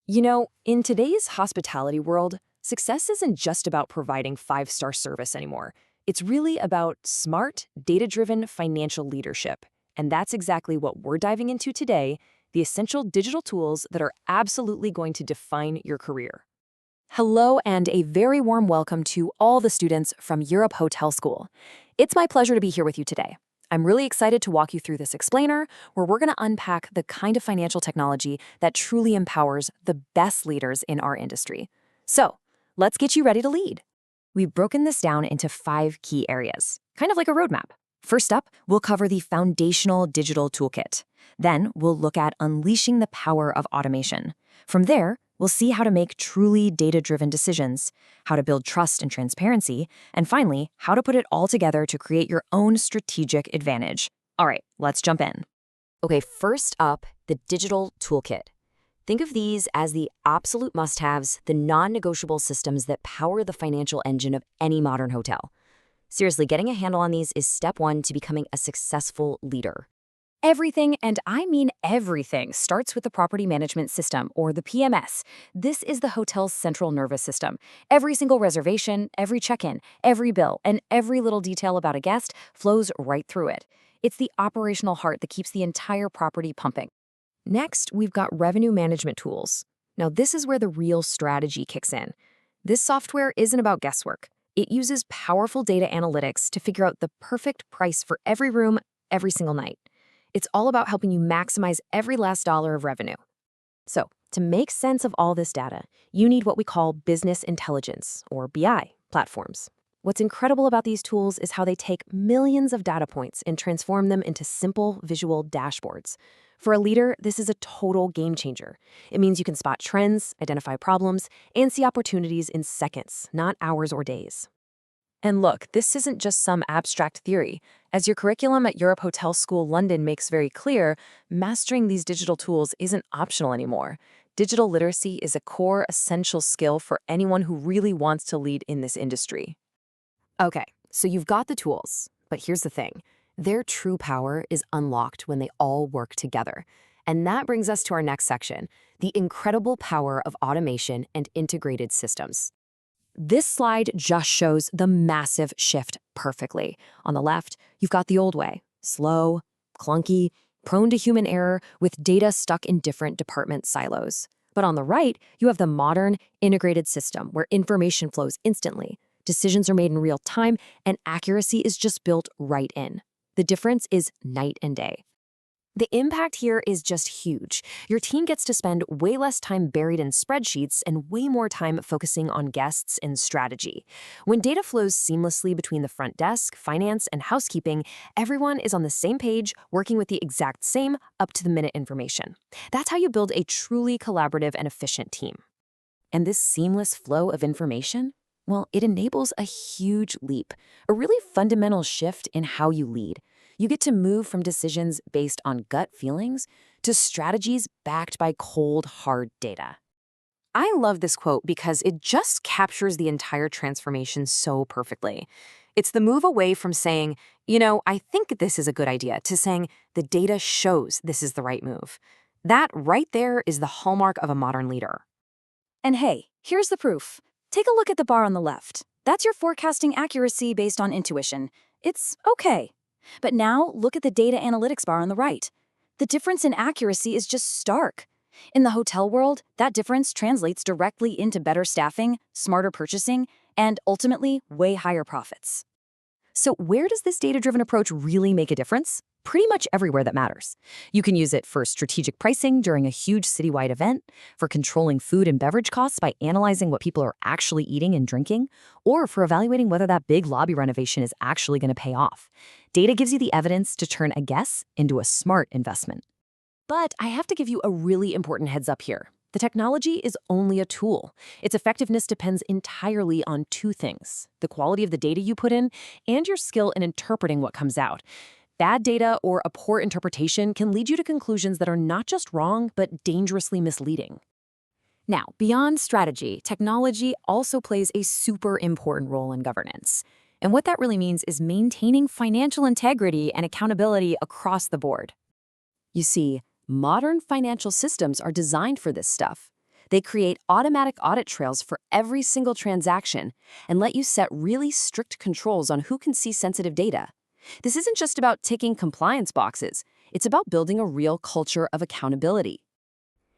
In today's hospitality world, success isn't just about providing five-star service anymore. It's really about smart, data-driven financial leadership. And that's exactly what we're diving into today, the essential digital tools that are absolutely going to define your career. Hello, and a very warm welcome to all the students from Europe Hotel School. It's my pleasure to be here with you today. I'm really excited to walk you through this explainer, where we're going to unpack the kind of financial technology that truly empowers the best leaders in our industry. So, let's get you ready to lead. We've broken this down into 5 key areas, kind of like a roadmap. First up, we'll cover the foundational digital toolkit. Then, we'll look at unleashing the power of automation. From there, we'll see how to make truly data-driven decisions, how to build trust and transparency, and finally, how to put it all together to create your own strategic advantage. All right, let's jump in. Okay, first up, the digital toolkit. Think of these as the absolute must-haves, the non-negotiable systems that power the financial engine of any modern hotel. Seriously, getting a handle on these is step 1 to becoming a successful leader. Everything, and I mean everything, starts with the Property Management System, or the PMS. This is the hotel's central nervous system. Every single reservation, every check-in, every bill, and every little detail about a guest flows right through it. It's the operational heart that keeps the entire property pumping. Next, we've got revenue management tools. Now, this is where the real strategy kicks in. This software isn't about guesswork. It uses powerful data analytics to figure out the perfect price for every room, every single night. It's all about helping you maximize every last dollar of revenue. So, to make sense of all this data, you need what we call business intelligence, or BI, platforms. What's incredible about these tools is how they take millions of data points and transform them into simple visual dashboards. For a leader, this is a total game changer. It means you can spot trends, identify problems, and see opportunities in seconds, not hours or days. And look, this isn't just some abstract theory. As your curriculum at Europe Hotel School London makes very clear, mastering these digital tools isn't optional anymore. Digital literacy is a core essential skill for anyone who really wants to lead in this industry. Okay, so you've got the tools, but here's the thing. Their true power is unlocked when they all work together. And that brings us to our next section, the incredible power of automation and integrated systems. This slide just shows the massive shift perfectly. On the left, you've got the old way, slow, clunky, prone to human error, with data stuck in different department silos. But on the right, you have the modern, integrated system where information flows instantly, decisions are made in real time, and accuracy is just built right in. The difference is night and day. The impact here is just huge. Your team gets to spend way less time buried in spreadsheets and way more time focusing on guests and strategy. When data flows seamlessly between the front desk, finance, and housekeeping, everyone is on the same page, working with the exact same up-to-the-minute information. That's how you build a truly collaborative and efficient team. And this seamless flow of information? Well, it enables a huge leap, a really fundamental shift in how you lead. You get to move from decisions based on gut feelings to strategies backed by cold, hard data. I love this quote because it just captures the entire transformation so perfectly. It's the move away from saying, I think this is a good idea, to saying the data shows this is the right move. That right there is the hallmark of a modern leader. And hey, here's the proof. Take a look at the bar on the left. That's your forecasting accuracy based on intuition. It's okay. But now, look at the data analytics bar on the right. The difference in accuracy is just stark. In the hotel world, that difference translates directly into better staffing, smarter purchasing, and ultimately, way higher profits. So where does this data-driven approach really make a difference? Pretty much everywhere that matters. You can use it for strategic pricing during a huge citywide event, for controlling food and beverage costs by analyzing what people are actually eating and drinking, or for evaluating whether that big lobby renovation is actually going to pay off. Data gives you the evidence to turn a guess into a smart investment. But I have to give you a really important heads up here. The technology is only a tool. Its effectiveness depends entirely on 2 things: the quality of the data you put in and your skill in interpreting what comes out. Bad data or a poor interpretation can lead you to conclusions that are not just wrong, but dangerously misleading. Now, beyond strategy, technology also plays a super important role in governance. And what that really means is maintaining financial integrity and accountability across the board. You see, modern financial systems are designed for this stuff. They create automatic audit trails for every single transaction and let you set really strict controls on who can see sensitive data. This isn't just about ticking compliance boxes. It's about building a real culture of accountability.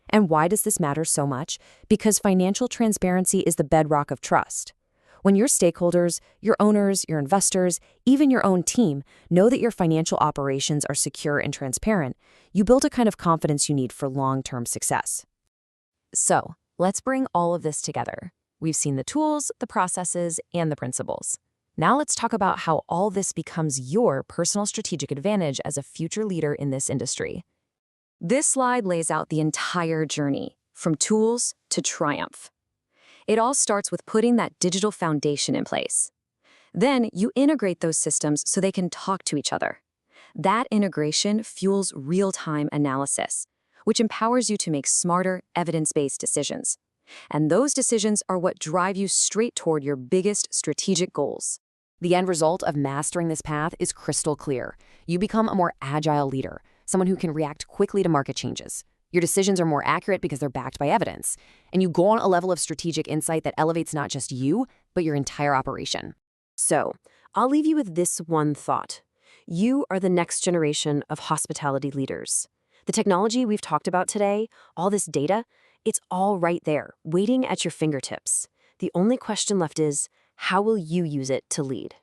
And why does this matter so much? Because financial transparency is the bedrock of trust. When your stakeholders, your owners, your investors, even your own team know that your financial operations are secure and transparent, you build a kind of confidence you need for long-term success. So, let's bring all of this together. We've seen the tools, the processes, and the principles. Now let's talk about how all this becomes your personal strategic advantage as a future leader in this industry. This slide lays out the entire journey, from tools to triumph. It all starts with putting that digital foundation in place. Then you integrate those systems so they can talk to each other. That integration fuels real-time analysis, which empowers you to make smarter, evidence-based decisions. And those decisions are what drive you straight toward your biggest strategic goals. The end result of mastering this path is crystal clear. You become a more agile leader, someone who can react quickly to market changes. Your decisions are more accurate because they're backed by evidence. And you go on a level of strategic insight that elevates not just you, but your entire operation. So, I'll leave you with this one thought. You are the next generation of hospitality leaders. The technology we've talked about today, all this data, it's all right there, waiting at your fingertips. The only question left is, how will you use it to lead?